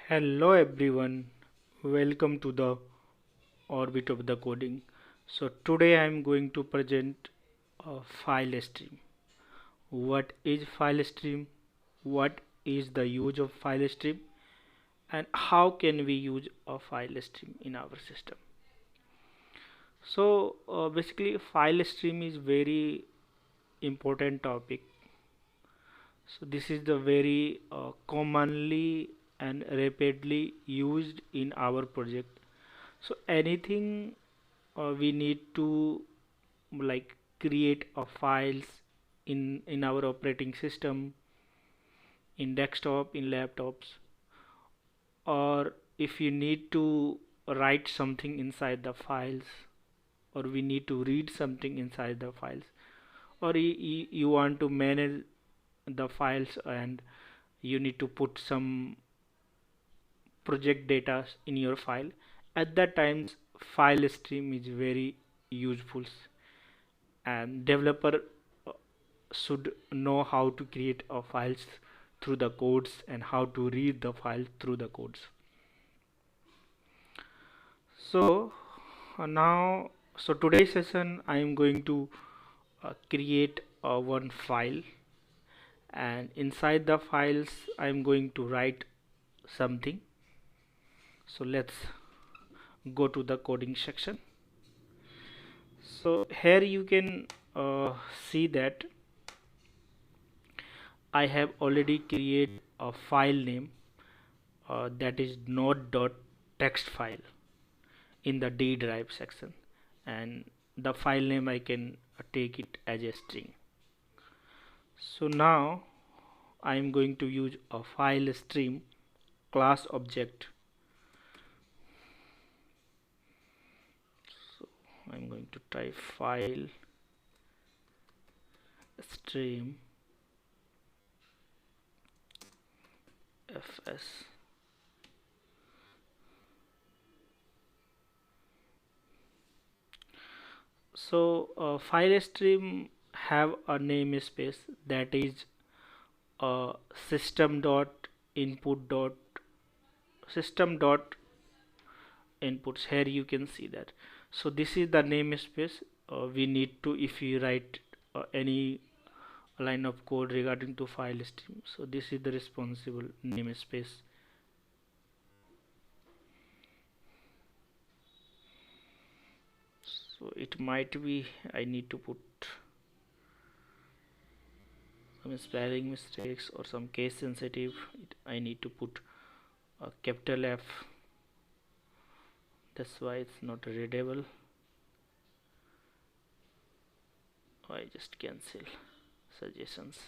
Hello everyone, welcome to the orbit of the coding. So today I am going to present a file stream. What is file stream? What is the use of file stream? And how can we use a file stream in our system? So basically file stream is very important topic. So this is the very commonly and rapidly used in our project. So anything we need to like create a files in our operating system, in desktop, in laptops, or if you need to write something inside the files, or we need to read something inside the files, or you want to manage the files and you need to put some project data in your file. At that times file stream is very useful, and developer uh, should know how to create files through the codes and how to read the file through the codes. So now, so today's session I am going to create one file, and inside the files I am going to write something. So let's go to the coding section. So here you can see that I have already created a file name that is node.txt file in the D drive section, and the file name I can take it as a string. So now I am going to use a file stream class object. So I'm going to type file stream fs. So file stream have a namespace that is system dot input dot system dot inputs. Here you can see that. So this is the namespace we need to if you write any line of code regarding to file stream. So this is the responsible namespace. So it might be I need to put some spelling mistakes or some case sensitive. I need to put a capital F. That's why it's not readable. I just cancel suggestions.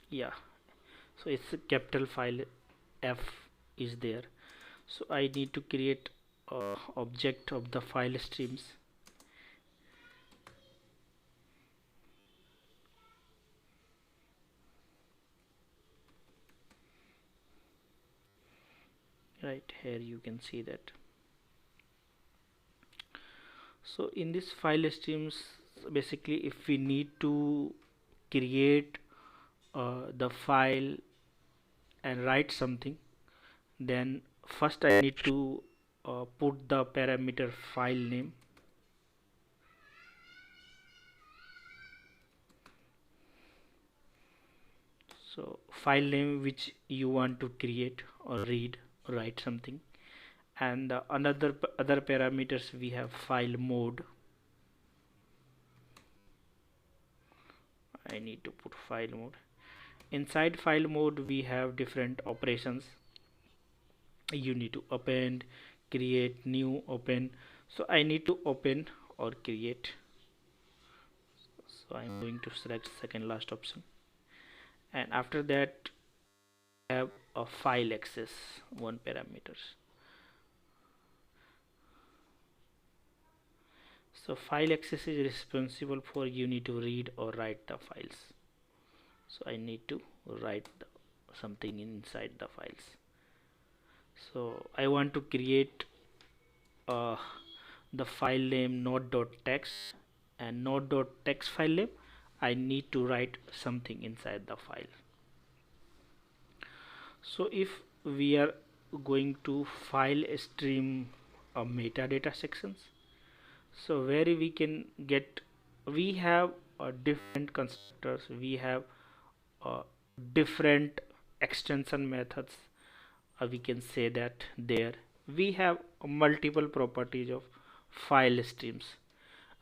Yeah, so it's a capital file F is there. So I need to create a object of the file streams. Right here you can see that. So in this file streams, basically if we need to create the file and write something, then first I need to put the parameter file name. So file name which you want to create or read or write something, and other parameters we have file mode. I need to put file mode. Inside file mode we have different operations. You need to append, create, new, open. So I need to open or create. So I'm going to select second last option, and after that have a file access one parameters. So file access is responsible for you need to read or write the files. So I need to write something inside the files. So I want to create the file name node.txt and node.txt file name, I need to write something inside the file. So if we are going to file stream metadata sections, so where we can get, we have different constructors, we have uh, different extension methods, we can say that there we have multiple properties of file streams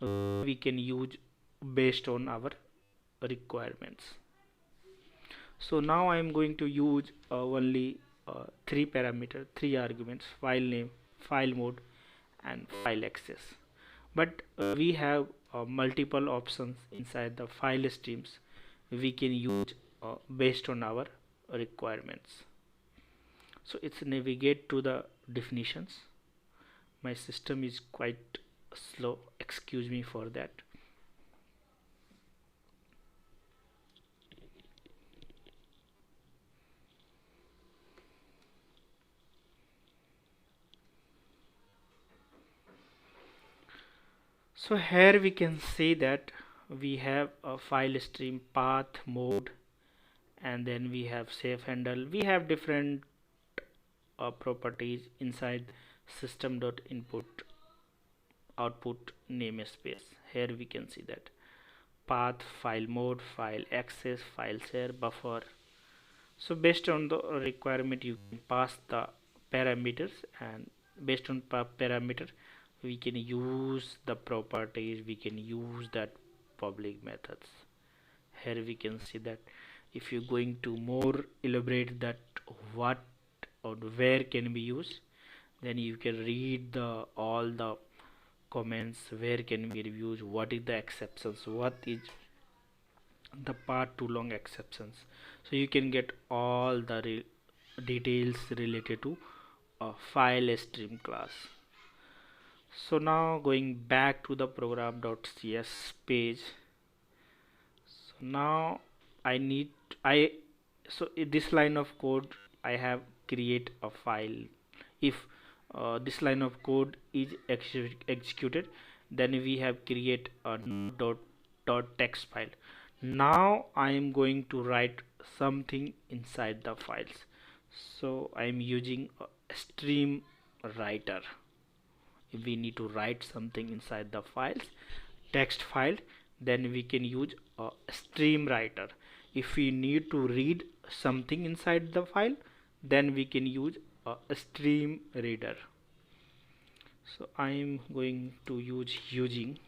we can use based on our requirements. So now I am going to use only three parameters, three arguments: file name, file mode, and file access. But we have multiple options inside the file streams we can use based on our requirements. So it's navigate to the definitions. My system is quite slow, excuse me for that. So here we can see that we have a file stream path, mode, and then we have safe handle. We have different properties inside system.input output namespace. Here we can see that path, file mode, file access, file share, buffer. So based on the requirement you can pass the parameters, and based on parameter we can use the properties, we can use that public methods. Here we can see that if you're going to more elaborate that what or where can be used, then you can read the all the comments where can be used, what is the exceptions, what is the part too long exceptions. So you can get all the details related to a file stream class. So now going back to the program.cs page. So now I need so in this line of code I have create a file. If this line of code is executed, then we have create a text file. Now I am going to write something inside the files. So I am using a StreamWriter. If we need to write something inside the files, text file, then we can use a StreamWriter. If we need to read something inside the file, then we can use a stream reader. So I am going to use using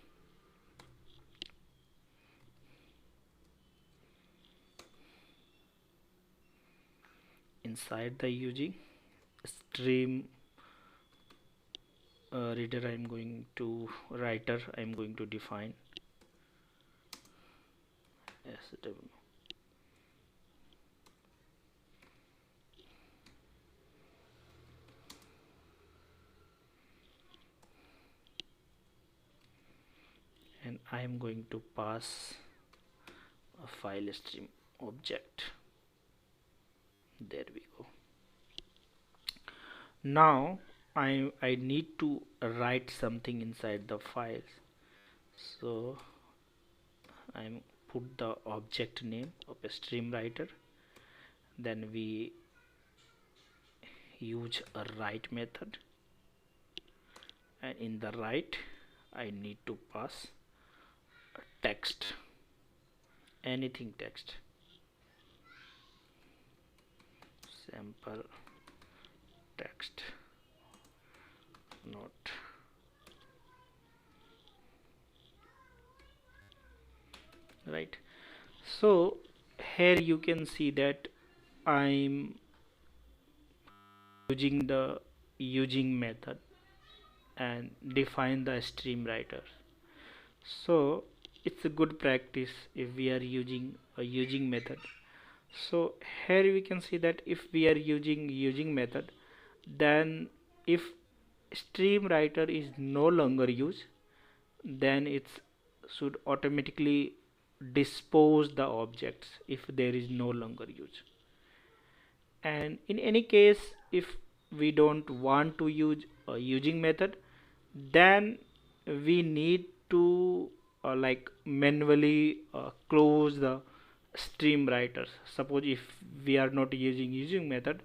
inside the using stream reader. I am going to writer, I am going to define SW. And I am going to pass a file stream object. There we go. Now I need to write something inside the files. So I'm put the object name of a StreamWriter. Then we use a write method, and in the write I need to pass a text, anything text, sample text, not right. So here you can see that I'm using the using method and define the StreamWriter. So it's a good practice if we are using a using method. So here we can see that if we are using method, then if StreamWriter is no longer used, then it should automatically dispose the objects if there is no longer use. And in any case, if we don't want to use a using method, then we need to like manually close the StreamWriter. Suppose if we are not using method,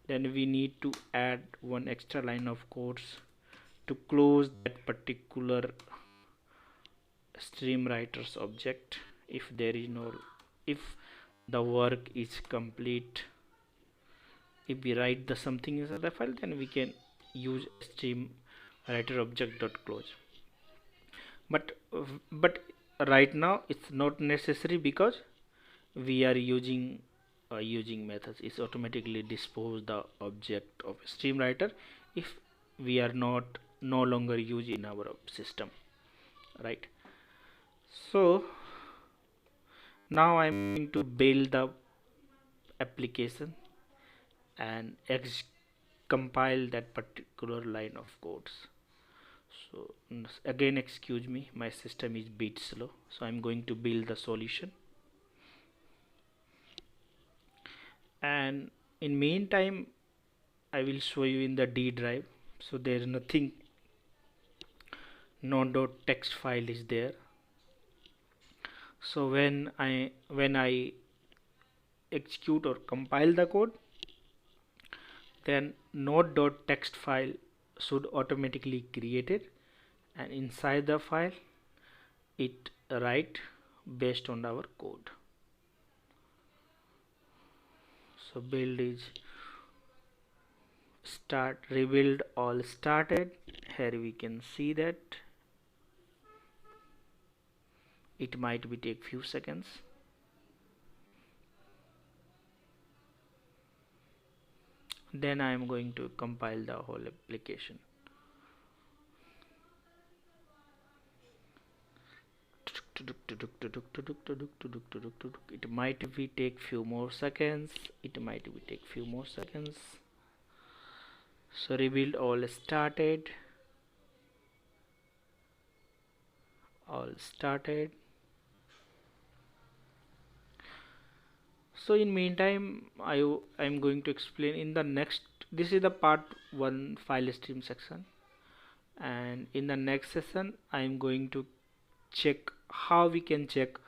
then we need to add one extra line of codes to close that particular StreamWriter's object. If there is no, if the work is complete, if we write the something inside the file, then we can use StreamWriter object dot close. But right now it's not necessary because we are using methods. It's automatically dispose the object of StreamWriter if we are not no longer use in our system, right? So now I'm going to build the application and compile that particular line of codes. So again, excuse me, my system is bit slow, so I'm going to build the solution. And in meantime, I will show you in the D drive. So there is nothing, no .text file is there. So when I execute or compile the code, then node.txt file should automatically created, and inside the file it write based on our code. So build is start, rebuild all started. Here we can see that it might be take few seconds. Then I am going to compile the whole application. It might be take few more seconds. It might be take few more seconds. So rebuild all started. All started. So in meantime, I'm going to explain in the next. This is the part 1 file stream section, and in the next session I'm going to check how we can check,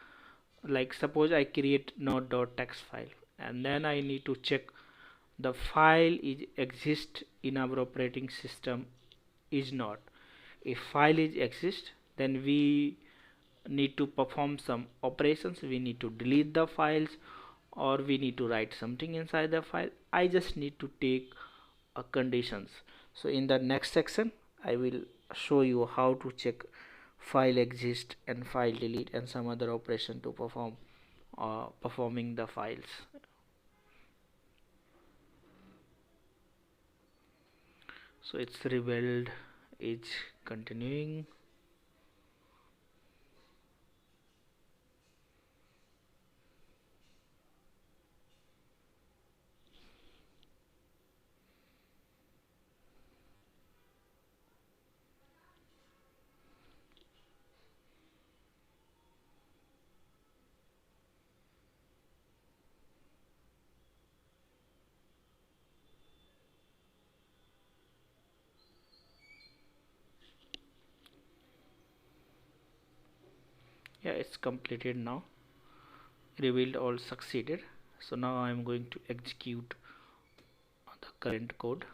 like suppose I create node.txt file and then I need to check the file is exist in our operating system is not. If file is exist, then we need to perform some operations. We need to delete the files, or we need to write something inside the file. I just need to take conditions. So in the next section I will show you how to check file exist and file delete and some other operation to perform performing the files. So it's rebuild is continuing. Yeah, it's completed now. Rebuild all succeeded. So now I'm going to execute the current code.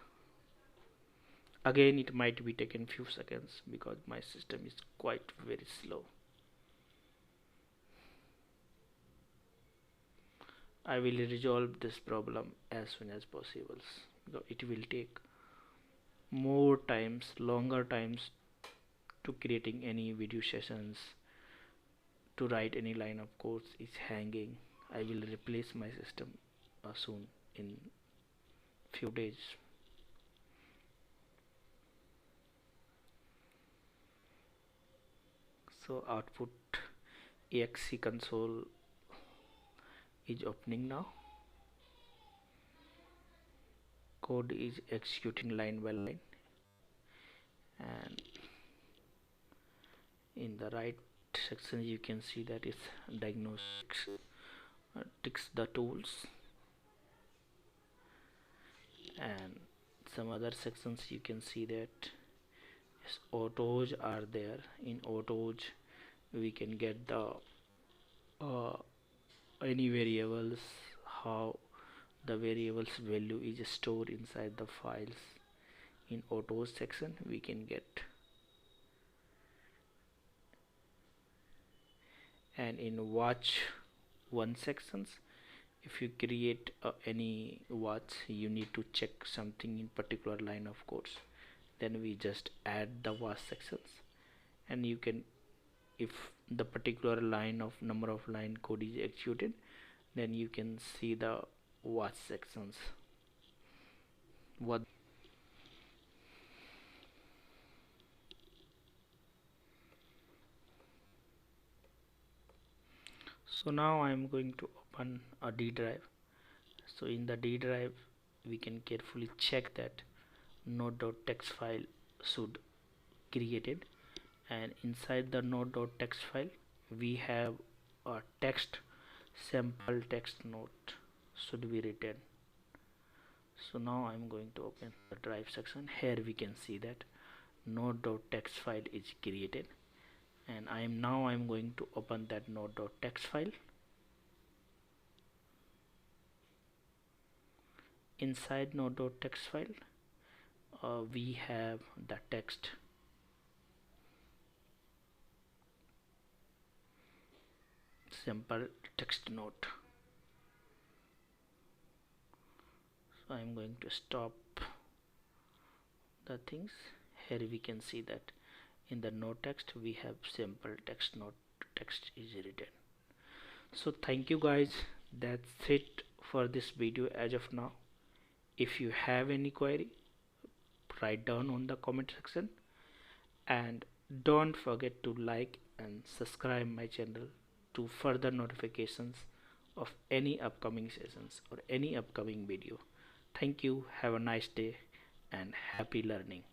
Again, it might be taken few seconds because my system is quite very slow. I will resolve this problem as soon as possible. It will take more times, longer times to creating any video sessions, to write any line of codes is hanging. I will replace my system soon in few days. So output exe console is opening now. Code is executing line by line, and in the right section you can see that it's diagnostics, ticks the tools, and some other sections you can see that yes, autos are there. In autos we can get the uh, any variables, how the variables value is stored inside the files. In autos section we can get, and in watch one sections, if you create any watch, you need to check something in particular line of codes, then we just add the watch sections, and you can, if the particular line of number of line code is executed, then you can see the watch sections. What so now I am going to open a D drive. So in the D drive we can carefully check that node.txt file should created, and inside the node.txt file we have a text, sample text note should be written. So now I'm going to open the drive section. Here we can see that node.txt file is created, and I'm going to open that node.txt file. Inside node.txt file we have the text, sample text note. So I'm going to stop the things. Here we can see that in the node text we have simple text note, text is written. So thank you guys, that's it for this video as of now. If you have any query, write down on the comment section, and don't forget to like and subscribe my channel to further notifications of any upcoming sessions or any upcoming video. Thank you, have a nice day and happy learning.